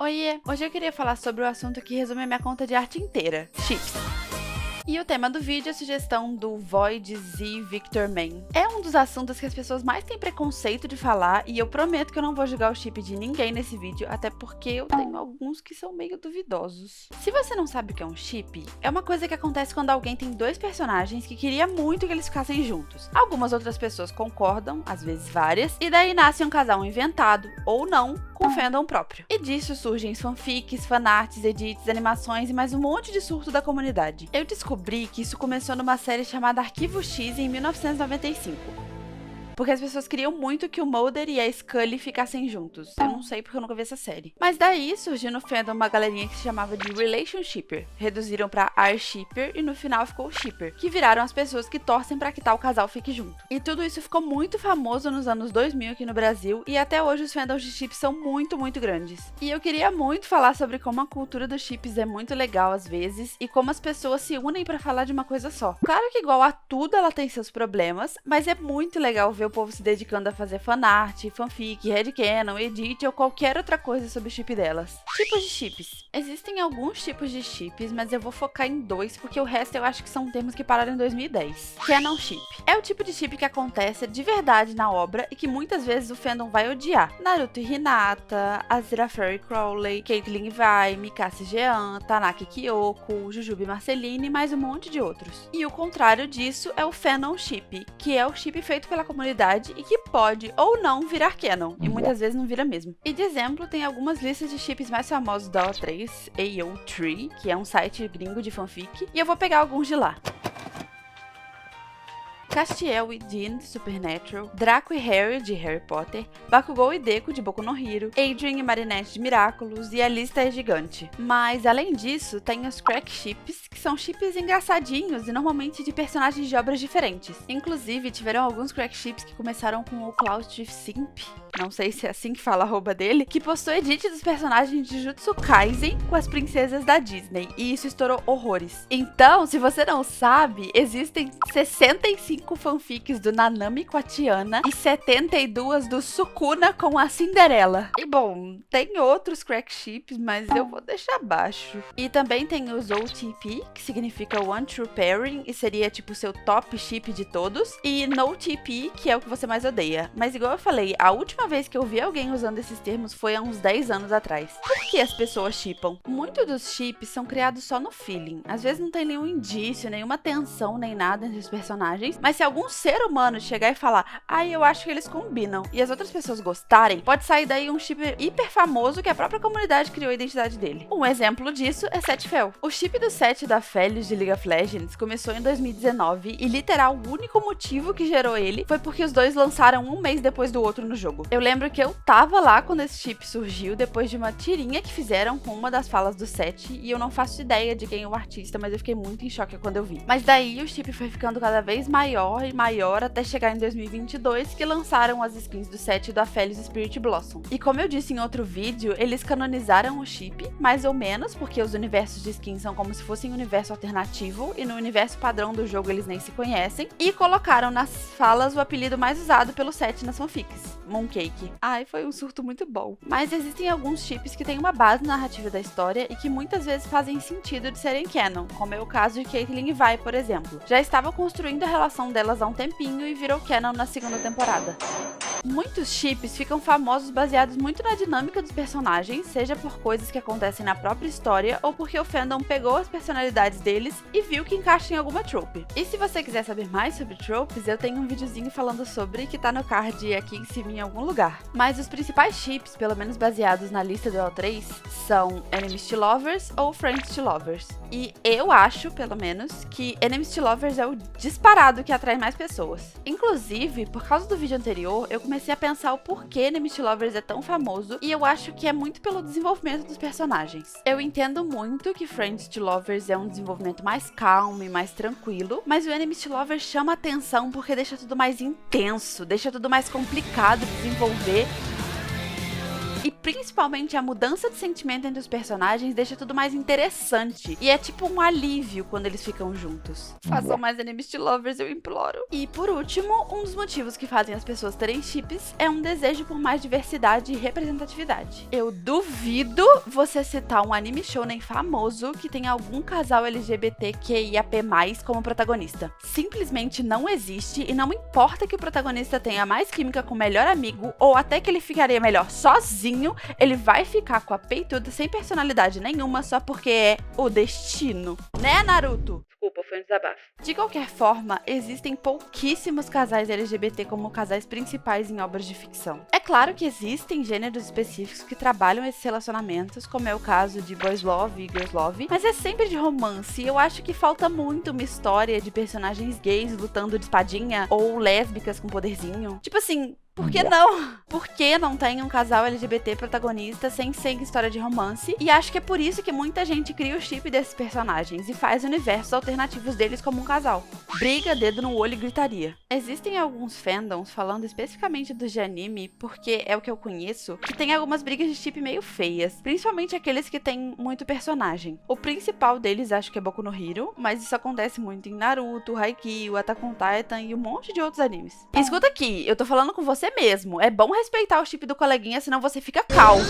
Oiê! Hoje eu queria falar sobre o assunto que resume a minha conta de arte inteira: chips. E o tema do vídeo é a sugestão do Void Z Victor Man. É um dos assuntos que as pessoas mais têm preconceito de falar e eu prometo que eu não vou julgar o chip de ninguém nesse vídeo, até porque eu tenho alguns que são meio duvidosos. Se você não sabe o que é um chip, é uma coisa que acontece quando alguém tem dois personagens que queria muito que eles ficassem juntos. Algumas outras pessoas concordam, às vezes várias, e daí nasce um casal inventado, ou não, com fandom próprio. E disso surgem fanfics, fanarts, edits, animações e mais um monte de surto da comunidade. Eu descobri que isso começou numa série chamada Arquivo X em 1995. Porque as pessoas queriam muito que o Mulder e a Scully ficassem juntos. Eu não sei porque eu nunca vi essa série. Mas daí surgiu no fandom uma galerinha que se chamava de Relationshipper. Reduziram pra R-Shipper e no final ficou Shipper, que viraram as pessoas que torcem pra que tal casal fique junto. E tudo isso ficou muito famoso nos anos 2000 aqui no Brasil e até hoje os fandoms de chips são muito grandes. E eu queria muito falar sobre como a cultura dos chips é muito legal às vezes e como as pessoas se unem pra falar de uma coisa só. Claro que igual a tudo ela tem seus problemas, mas é muito legal ver o povo se dedicando a fazer fanart, fanfic, headcanon, edit ou qualquer outra coisa sobre o chip delas. Tipos de chips. Existem alguns tipos de chips, mas eu vou focar em dois, porque o resto eu acho que são termos que pararam em 2010. Canon chip. É o tipo de chip que acontece de verdade na obra e que muitas vezes o fandom vai odiar. Naruto e Hinata, Azira Fairy Crowley, Caitlyn Vai, Mikasa Jean, Tanaka Kyoko, Jujube Marceline e mais um monte de outros. E o contrário disso é o Fanon chip, que é o chip feito pela comunidade e que pode ou não virar canon, e muitas vezes não vira mesmo. E de exemplo, tem algumas listas de chips mais famosos da O3, AO3, que é um site gringo de fanfic, e eu vou pegar alguns de lá. Castiel e Dean, de Supernatural, Draco e Harry, de Harry Potter, Bakugou e Deku, de Boku no Hero, Adrien e Marinette, de Miraculous, e a lista é gigante. Mas, além disso, tem os Crack Chips, que são chips engraçadinhos e normalmente de personagens de obras diferentes. Inclusive, tiveram alguns Crack Chips que começaram com o Cloud Simp, não sei se é assim que fala a arroba dele, que postou edit dos personagens de Jujutsu Kaisen com as princesas da Disney, e isso estourou horrores. Então, se você não sabe, existem 65 fanfics do Nanami com a Tiana e 72 do Sukuna com a Cinderela. E bom, tem outros crack chips, mas eu vou deixar abaixo. E também tem os OTP, que significa One True Pairing, e seria tipo seu top chip de todos, e No TP, que é o que você mais odeia. Mas igual eu falei, a última vez que eu vi alguém usando esses termos foi há uns 10 anos atrás. Por que as pessoas shippam? Muitos dos chips são criados só no feeling. Às vezes não tem nenhum indício, nenhuma tensão, nem nada entre os personagens, mas se algum ser humano chegar e falar, eu acho que eles combinam, e as outras pessoas gostarem, pode sair daí um chip hiper famoso que a própria comunidade criou a identidade dele. Um exemplo disso é Seth Fel. O chip do Seth e da Felius de League of Legends começou em 2019 e literal o único motivo que gerou ele foi porque os dois lançaram um mês depois do outro no jogo. Eu lembro que eu tava lá quando esse chip surgiu, depois de uma tirinha que fizeram com uma das falas do Seth, e eu não faço ideia de quem é o artista, mas eu fiquei muito em choque quando eu vi. Mas daí o chip foi ficando cada vez maior e maior até chegar em 2022, que lançaram as skins do Seth e da Felius Spirit Blossom. E como eu disse em outro vídeo, eles canonizaram o chip, mais ou menos, porque os universos de skins são como se fossem um universo alternativo, e no universo padrão do jogo eles nem se conhecem, e colocaram nas falas o apelido mais usado pelo Seth nas fanfics, Mooncake. Foi um surto muito bom. Mas existem alguns chips que têm uma base narrativa da história e que muitas vezes fazem sentido de serem canon, como é o caso de Caitlyn e Vi, por exemplo. Já estava construindo a relação delas há um tempinho e virou canon na segunda temporada. Muitos chips ficam famosos baseados muito na dinâmica dos personagens, seja por coisas que acontecem na própria história ou porque o fandom pegou as personalidades deles e viu que encaixa em alguma trope. E se você quiser saber mais sobre tropes, eu tenho um videozinho falando sobre que tá no card aqui em cima em algum lugar. Mas os principais chips, pelo menos baseados na lista do L3, são Enemies to Lovers ou Friends to Lovers. E eu acho, pelo menos, que Enemies to Lovers é o disparado que atrai mais pessoas. Inclusive, por causa do vídeo anterior, eu comecei a pensar o porquê Enemies to Lovers é tão famoso, e eu acho que é muito pelo desenvolvimento dos personagens. Eu entendo muito que Friends to Lovers é um desenvolvimento mais calmo e mais tranquilo, mas o Enemies to Lovers chama atenção porque deixa tudo mais intenso, deixa tudo mais complicado de desenvolver. E Principalmente a mudança de sentimento entre os personagens deixa tudo mais interessante. E é tipo um alívio quando eles ficam juntos. Façam mais enemies to lovers, eu imploro. E por último, um dos motivos que fazem as pessoas terem chips é um desejo por mais diversidade e representatividade. Eu duvido você citar um anime shonen famoso que tem algum casal LGBTQIAP+, como protagonista. Simplesmente não existe e não importa que o protagonista tenha mais química com o melhor amigo ou até que ele ficaria melhor sozinho, ele vai ficar com a peituda sem personalidade nenhuma só porque é o destino. Né, Naruto? Desculpa, foi um desabafo. De qualquer forma, existem pouquíssimos casais LGBT como casais principais em obras de ficção. É claro que existem gêneros específicos que trabalham esses relacionamentos, como é o caso de Boys Love e Girls Love, mas é sempre de romance e eu acho que falta muito uma história de personagens gays lutando de espadinha ou lésbicas com poderzinho. Tipo assim, por que não? Por que não tem um casal LGBT protagonista sem ser história de romance? E acho que é por isso que muita gente cria o chip desses personagens e faz universos alternativos deles como um casal. Briga, dedo no olho e gritaria. Existem alguns fandoms, falando especificamente dos de anime, porque é o que eu conheço, que tem algumas brigas de chip meio feias, principalmente aqueles que tem muito personagem. O principal deles acho que é Boku no Hero, mas isso acontece muito em Naruto, Haikyuu, Attack on Titan e um monte de outros animes. E escuta aqui, eu tô falando com você mesmo. É bom respeitar o chip do coleguinha, senão você fica calvo.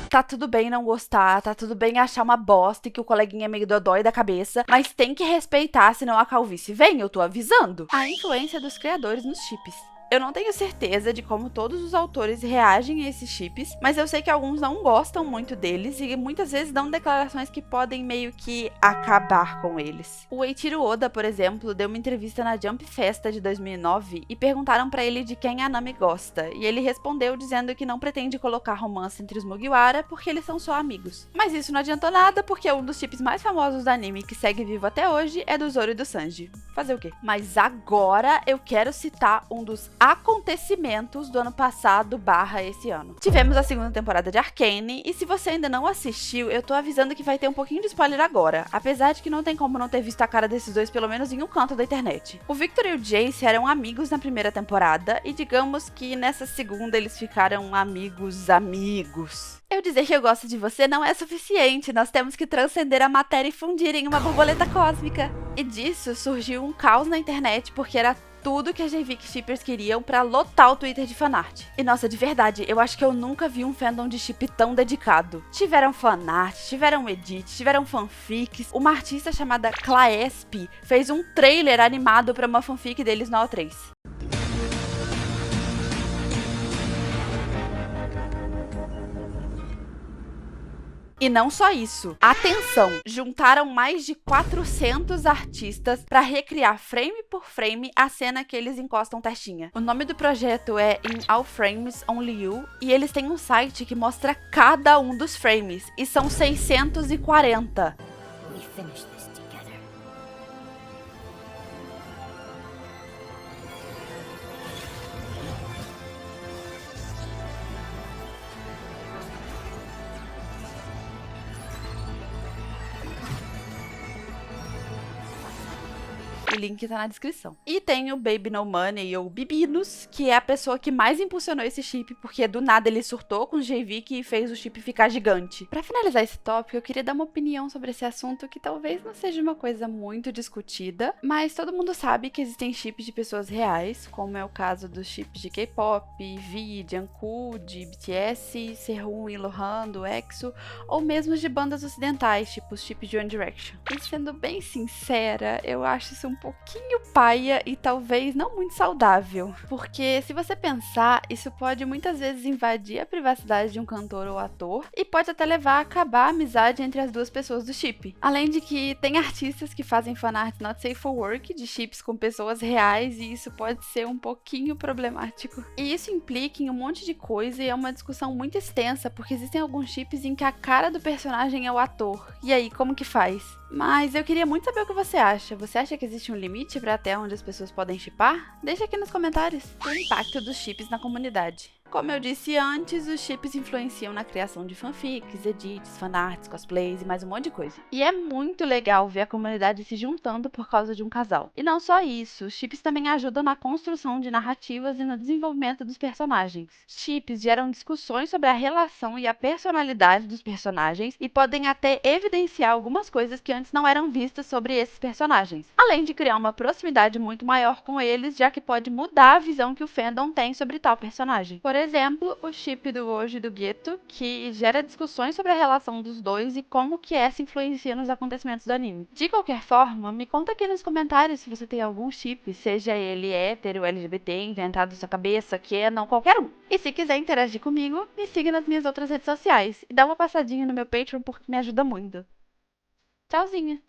Tá tudo bem não gostar, tá tudo bem achar uma bosta e que o coleguinha é meio dodói da cabeça, mas tem que respeitar, senão a calvície vem, eu tô avisando. A influência dos criadores nos chips. Eu não tenho certeza de como todos os autores reagem a esses chips, mas eu sei que alguns não gostam muito deles e muitas vezes dão declarações que podem meio que acabar com eles. O Eiichiro Oda, por exemplo, deu uma entrevista na Jump Festa de 2009 e perguntaram pra ele de quem a Nami gosta, e ele respondeu dizendo que não pretende colocar romance entre os Mugiwara porque eles são só amigos. Mas isso não adiantou nada porque um dos chips mais famosos do anime que segue vivo até hoje é do Zoro e do Sanji. Fazer o quê? Mas agora eu quero citar um dos acontecimentos do ano passado / esse ano. Tivemos a segunda temporada de Arcane, e se você ainda não assistiu, eu tô avisando que vai ter um pouquinho de spoiler agora, apesar de que não tem como não ter visto a cara desses dois pelo menos em um canto da internet. O Victor e o Jace eram amigos na primeira temporada, e digamos que nessa segunda eles ficaram amigos. Eu dizer que eu gosto de você não é suficiente, nós temos que transcender a matéria e fundir em uma borboleta cósmica. E disso surgiu um caos na internet, porque era tudo que a JVIC Shippers queriam pra lotar o Twitter de fanart. E nossa, de verdade, eu acho que eu nunca vi um fandom de chip tão dedicado. Tiveram fanart, tiveram edit, tiveram fanfics. Uma artista chamada Claesp fez um trailer animado pra uma fanfic deles no O3. E não só isso. Atenção! Juntaram mais de 400 artistas para recriar frame por frame a cena que eles encostam testinha. O nome do projeto é In All Frames Only You e eles têm um site que mostra cada um dos frames e são 640. We finished this together. O link tá na descrição. E tem o Baby No Money, ou Bibinos, que é a pessoa que mais impulsionou esse chip, porque do nada ele surtou com o JVIC e fez o chip ficar gigante. Pra finalizar esse tópico, eu queria dar uma opinião sobre esse assunto que talvez não seja uma coisa muito discutida, mas todo mundo sabe que existem chips de pessoas reais, como é o caso dos chips de K-pop, V, Jungkook, de BTS, Sehun e Lohan, do EXO, ou mesmo de bandas ocidentais, tipo os chips de One Direction. E sendo bem sincera, eu acho isso um pouquinho paia e talvez não muito saudável. Porque se você pensar, isso pode muitas vezes invadir a privacidade de um cantor ou ator e pode até levar a acabar a amizade entre as duas pessoas do chip. Além de que tem artistas que fazem fanart not safe for work de chips com pessoas reais e isso pode ser um pouquinho problemático. E isso implica em um monte de coisa e é uma discussão muito extensa porque existem alguns chips em que a cara do personagem é o ator. E aí, como que faz? Mas eu queria muito saber o que você acha. Você acha que existe um limite para até onde as pessoas podem shippar? Deixa aqui nos comentários. O impacto dos chips na comunidade. Como eu disse antes, os chips influenciam na criação de fanfics, edits, fanarts, cosplays e mais um monte de coisa. E é muito legal ver a comunidade se juntando por causa de um casal. E não só isso, os chips também ajudam na construção de narrativas e no desenvolvimento dos personagens. Chips geram discussões sobre a relação e a personalidade dos personagens e podem até evidenciar algumas coisas que antes não eram vistas sobre esses personagens. Além de criar uma proximidade muito maior com eles, já que pode mudar a visão que o fandom tem sobre tal personagem. Por exemplo, o chip do Gojo e do Geto, que gera discussões sobre a relação dos dois e como que essa influencia nos acontecimentos do anime. De qualquer forma, me conta aqui nos comentários se você tem algum chip, seja ele hétero, LGBT, inventado da sua cabeça, canon, qualquer um. E se quiser interagir comigo, me siga nas minhas outras redes sociais e dá uma passadinha no meu Patreon porque me ajuda muito. Tchauzinho!